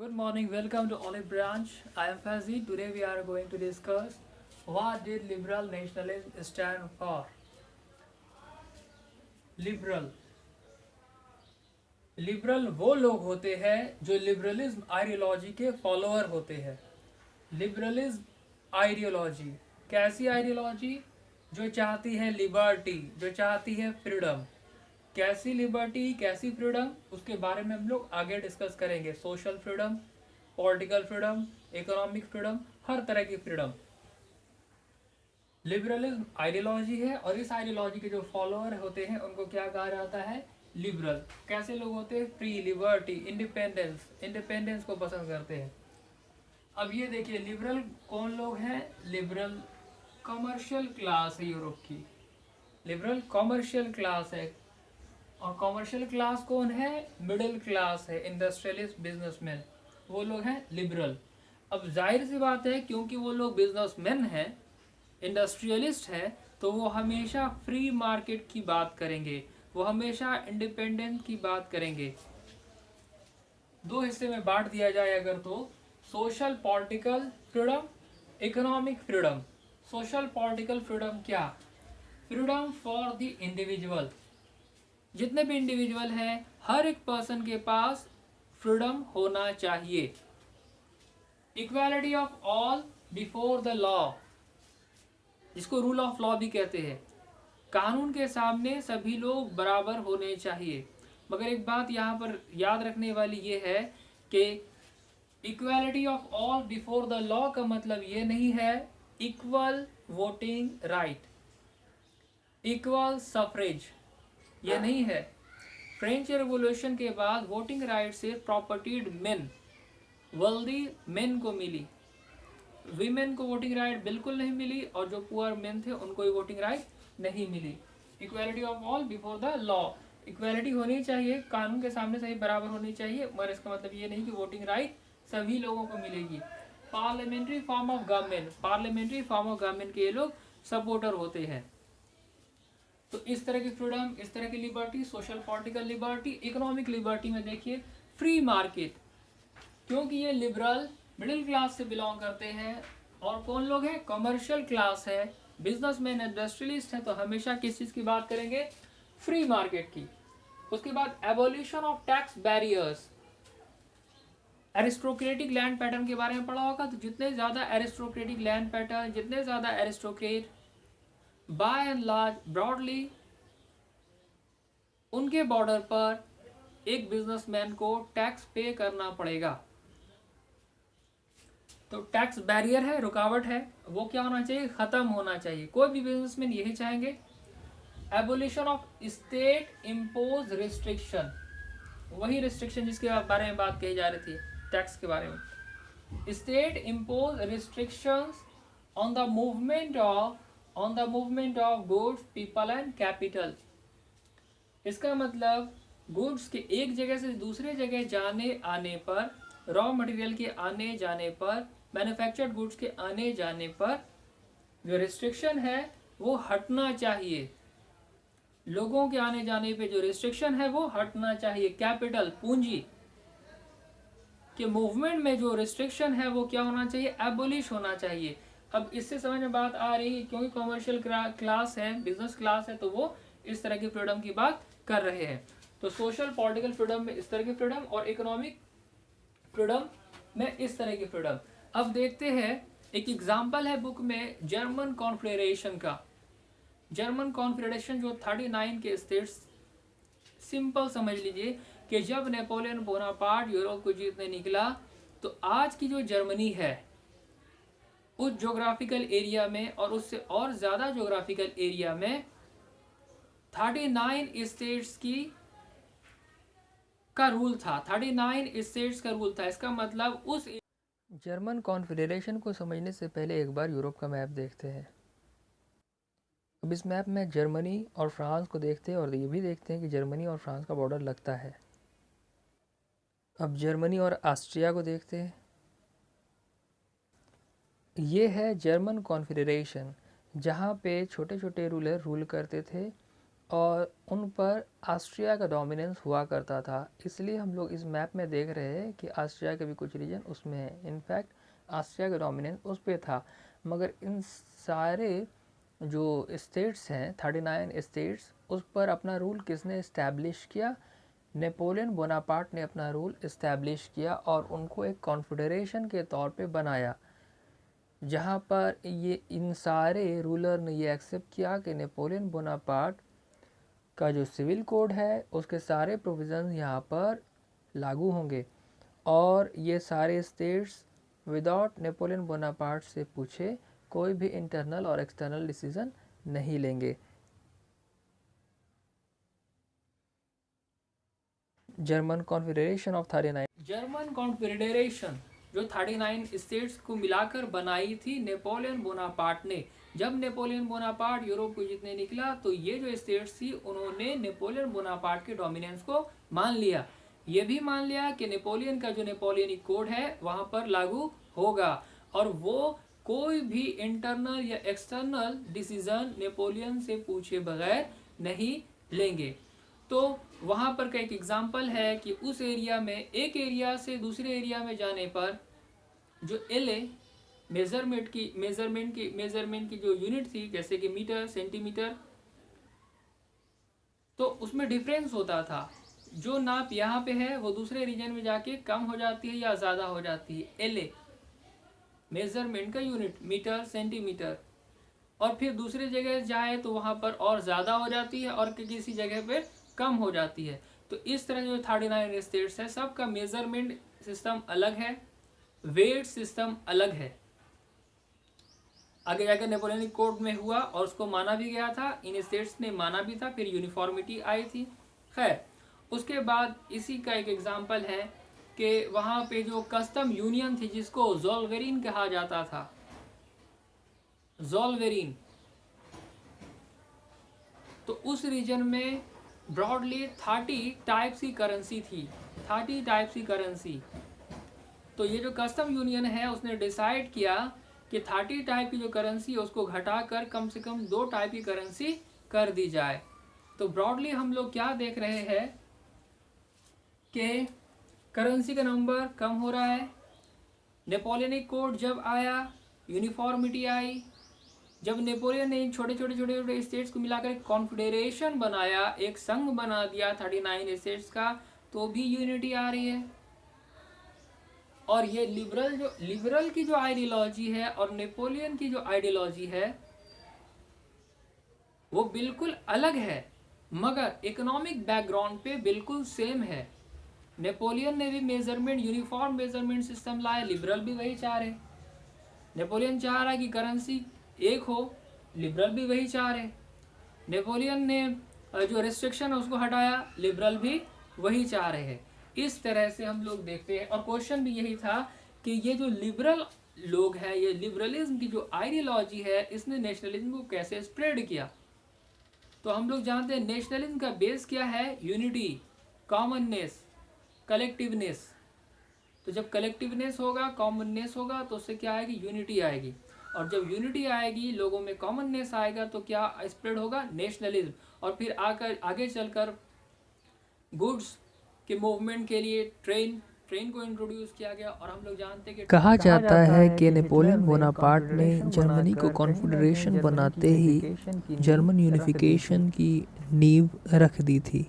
Good morning, welcome to Olive Branch. I am Fazzi. Today we are going to discuss what did liberal nationalism stand for. Liberal liberal वो लोग होते हैं जो liberalism ideology के follower होते हैं। Liberalism ideology कैसी ideology? जो चाहती है लिबर्टी, जो चाहती है फ्रीडम। कैसी लिबर्टी, कैसी फ्रीडम, उसके बारे में हम लोग आगे डिस्कस करेंगे। Social freedom, political freedom, economic freedom, हर तरह की फ्रीडम। लिबरलिज्म आइडियोलॉजी है और इस आइडियोलॉजी के जो फॉलोअर होते हैं उनको क्या कहा जाता है? लिबरल। कैसे लोग होते हैं? फ्री, लिबर्टी, इंडिपेंडेंस, इंडिपेंडेंस को पसंद करते हैं। अब ये देखिए, लिबरल कौन लोग हैं? लिबरल कमर्शियल क्लास है यूरोप की। लिबरल कमर्शियल क्लास है। और कमर्शियल क्लास कौन है? मिडिल क्लास है, इंडस्ट्रियलिस्ट, बिजनेसमैन, वो लोग हैं लिबरल। अब जाहिर सी बात है, क्योंकि वो लोग बिजनेसमैन हैं, इंडस्ट्रियलिस्ट है, तो वो हमेशा फ्री मार्केट की बात करेंगे, वो हमेशा इंडिपेंडेंट की बात करेंगे। दो हिस्से में बांट दिया जाए अगर तो social political freedom, economic freedom. Social political freedom क्या? Freedom for the individual. जितने भी इंडिविजुअल हैं, हर एक पर्सन के पास फ्रीडम होना चाहिए। Equality of all before the law, जिसको रूल ऑफ लॉ भी कहते हैं। कानून के सामने सभी लोग बराबर होने चाहिए। मगर एक बात यहाँ पर याद रखने वाली ये है कि equality of all before the law का मतलब ये नहीं है equal voting right, equal suffrage, ये नहीं है। फ्रेंच रेवोल्यूशन के बाद वोटिंग राइट से प्रॉपर्टीड मेन, वेल्दी मेन को मिली, वीमेन को वोटिंग राइट बिल्कुल नहीं मिली, और जो पुअर मेन थे उनको भी वोटिंग राइट नहीं मिली। Equality of all before the law, equality होनी चाहिए, कानून के सामने सभी बराबर होनी चाहिए, मगर इसका मतलब ये नहीं कि वोटिंग राइट सभी लोगों को मिलेगी। Parliamentary form of government, parliamentary form of government के ये लोग सपोर्टर होते हैं। तो इस तरह की फ्रीडम, इस तरह की liberty, social political liberty. Economic liberty में देखिए फ्री मार्केट, क्योंकि ये लिबरल मिडिल क्लास से बिलोंग करते हैं। और कौन लोग हैं? कमर्शियल क्लास है, बिजनेसमैन, इंडस्ट्रियलिस्ट है, तो हमेशा किस चीज की बात करेंगे? फ्री मार्केट की। उसके बाद abolition of tax barriers. Aristocratic land pattern के बारे में पढ़ा होगा, तो जितने ज्यादा एरिस्टोक्रेटिक लैंड पैटर्न, जितने ज्यादा aristocrat by and large broadly, उनके बॉर्डर पर एक बिजनेसमैन को टैक्स पे करना पड़ेगा। तो टैक्स बैरियर है, रुकावट है, वो क्या होना चाहिए? खत्म होना चाहिए। कोई भी बिजनेसमैन यही चाहेंगे। Abolition of state impose restriction, वही रिस्ट्रिक्शन जिसके बारे में बात कही जा रही थी टैक्स के बारे में। State impose restrictions on the movement of goods, people and capital. इसका मतलब गुड्स के एक जगह से दूसरे जगह जाने आने पर, रॉ मटेरियल के आने जाने पर, मैन्युफैक्चर्ड गुड्स के आने जाने पर जो रिस्ट्रिक्शन है वो हटना चाहिए। लोगों के आने जाने पे जो रिस्ट्रिक्शन है वो हटना चाहिए। कैपिटल, पूंजी के मूवमेंट में जो रिस्ट्रिक्शन है वो क्या होना चाहिए? एबोलिश होना चाहिए। अब इससे समझ में बात आ रही है, क्योंकि कमर्शियल क्लास है, बिजनेस क्लास है, तो वो इस तरह की फ्रीडम की बात कर रहे हैं। तो सोशल पॉलिटिकल फ्रीडम में इस तरह की फ्रीडम, और इकोनॉमिक फ्रीडम में इस तरह की फ्रीडम। अब देखते हैं, एक एग्जाम्पल है बुक में जर्मन कॉन्फेडरेशन का। जर्मन कॉन्फेडरेशन जो 39 के स्टेट्स, सिंपल समझ लीजिए कि जब नेपोलियन बोनापार्ट यूरोप को जीतने निकला, तो आज की जो जर्मनी है उस ज्योग्राफिकल एरिया में और उससे और ज्यादा ज्योग्राफिकल एरिया में 39 स्टेट्स का रूल था। 39 स्टेट्स का रूल था। इसका मतलब उस जर्मन कॉन्फेडरेशन को समझने से पहले एक बार यूरोप का मैप देखते हैं। अब इस मैप में जर्मनी और फ्रांस को देखते हैं, और ये भी देखते हैं कि जर्मनी और फ्रांस का बॉर्डर लगता है। अब जर्मनी और ऑस्ट्रिया को देखते हैं। ये है जर्मन कॉन्फेडरेशन, जहाँ पे छोटे छोटे रूलर रूल करते थे और उन पर ऑस्ट्रिया का डोमिनेंस हुआ करता था। इसलिए हम लोग इस मैप में देख रहे हैं कि ऑस्ट्रिया के भी कुछ रीजन उसमें है। इनफैक्ट ऑस्ट्रिया का डोमिनेंस उस पर था। मगर इन सारे जो स्टेट्स हैं 39 स्टेट्स, उस पर अपना रूल किसने इस्टेब्लिश किया? नेपोलियन बोनापार्ट ने अपना रूल इस्टेब्लिश किया और उनको एक कॉन्फेडरेशन के तौर पे बनाया, जहाँ पर ये इन सारे रूलर ने ये एक्सेप्ट किया कि नेपोलियन बोनापार्ट का जो सिविल कोड है उसके सारे प्रोविज़न यहाँ पर लागू होंगे और ये सारे स्टेट्स विदाउट नेपोलियन बोनापार्ट से पूछे कोई भी इंटरनल और एक्सटर्नल डिसीजन नहीं लेंगे। German confederation of 39, German confederation जो 39 स्टेट्स को मिलाकर बनाई थी नेपोलियन बोनापार्ट ने। जब नेपोलियन बोनापार्ट यूरोप को जीतने निकला तो ये जो स्टेट्स थी उन्होंने नेपोलियन बोनापार्ट के डोमिनेंस को मान लिया। ये भी मान लिया कि नेपोलियन का जो नेपोलियनिक कोड है वहाँ पर लागू होगा और वो कोई भी इंटरनल या एक्सटर्नल डिसीजन नेपोलियन से पूछे बगैर नहीं लेंगे। तो वहाँ पर का एक एग्जाम्पल है कि उस एरिया में एक एरिया से दूसरे एरिया में जाने पर जो LA मेजरमेंट की जो यूनिट थी, जैसे कि मीटर, सेंटीमीटर, तो उसमें डिफरेंस होता था। जो नाप यहाँ पे है वो दूसरे रीजन में जाके कम हो जाती है या ज़्यादा हो जाती है। LA मेजरमेंट का यूनिट मीटर, सेंटीमीटर, और फिर दूसरी जगह जाए तो वहाँ पर और ज़्यादा हो जाती है और किसी जगह पे कम हो जाती है। तो इस तरह जो 39 स्टेट्स है सबका मेजरमेंट सिस्टम अलग है, वेट सिस्टम अलग है। आगे जाकर नेपोलियनिक कोड में हुआ और उसको माना भी गया था, इन स्टेट्स ने माना भी था, फिर यूनिफॉर्मिटी आई थी। खैर उसके बाद इसी का एक एग्जाम्पल है कि वहाँ पे जो कस्टम यूनियन थी जिसको ज़ोल्वेरिन कहा जाता था, ज़ोल्वेरिन, तो उस रीजन में ब्रॉडली 30 टाइप्स की करेंसी थी, 30 टाइप्स की करेंसी। तो ये जो कस्टम यूनियन है उसने डिसाइड किया कि 30 टाइप की जो करेंसी है उसको घटाकर कम से कम 2 टाइप की करेंसी कर दी जाए। तो ब्रॉडली हम लोग क्या देख रहे हैं कि करेंसी का नंबर कम हो रहा है। नेपोलियनिक कोड जब आया यूनिफॉर्मिटी आई। जब नेपोलियन ने छोटे छोटे स्टेट्स को मिलाकर एक कॉन्फेडरेशन बनाया, एक संघ बना दिया 39 स्टेट्स का, तो भी यूनिटी आ रही है। और ये लिबरल की जो आइडियोलॉजी है और नेपोलियन की जो आइडियोलॉजी है वो बिल्कुल अलग है, मगर इकोनॉमिक बैकग्राउंड पे बिल्कुल सेम है। नेपोलियन ने भी मेजरमेंट, यूनिफॉर्म मेजरमेंट सिस्टम लाया, लिबरल भी वही चाह रहे। नेपोलियन चाह रहा है कि करेंसी एक हो, लिबरल भी वही चाह रहे। नेपोलियन ने जो रिस्ट्रिक्शन है उसको हटाया, लिबरल भी वही चाह रहे हैं। इस तरह से हम लोग देखते हैं। और क्वेश्चन भी यही था कि ये जो लिबरल लोग हैं, ये लिबरलिज्म की जो आइडियोलॉजी है, इसने नेशनलिज्म को कैसे स्प्रेड किया। तो हम लोग जानते हैं नेशनलिज्म का बेस क्या है, यूनिटी, कॉमननेस, कलेक्टिवनेस। तो जब कलेक्टिवनेस होगा, कॉमननेस होगा, तो उससे क्या आएगी, यूनिटी आएगी। और जब यूनिटी आएगी, लोगों में कॉमननेस आएगा, तो क्या स्प्रेड होगा, नेशनलिज्म। और फिर आगे चलकर गुड्स के मूवमेंट के लिए ट्रेन को इंट्रोड्यूस किया गया। और हम लोग जानते हैं कि कहा जाता है कि नेपोलियन बोनापार्ट ने जर्मनी को कॉन्फेडरेशन बनाते ही जर्मन यूनिफिकेशन की नींव रख दी थी।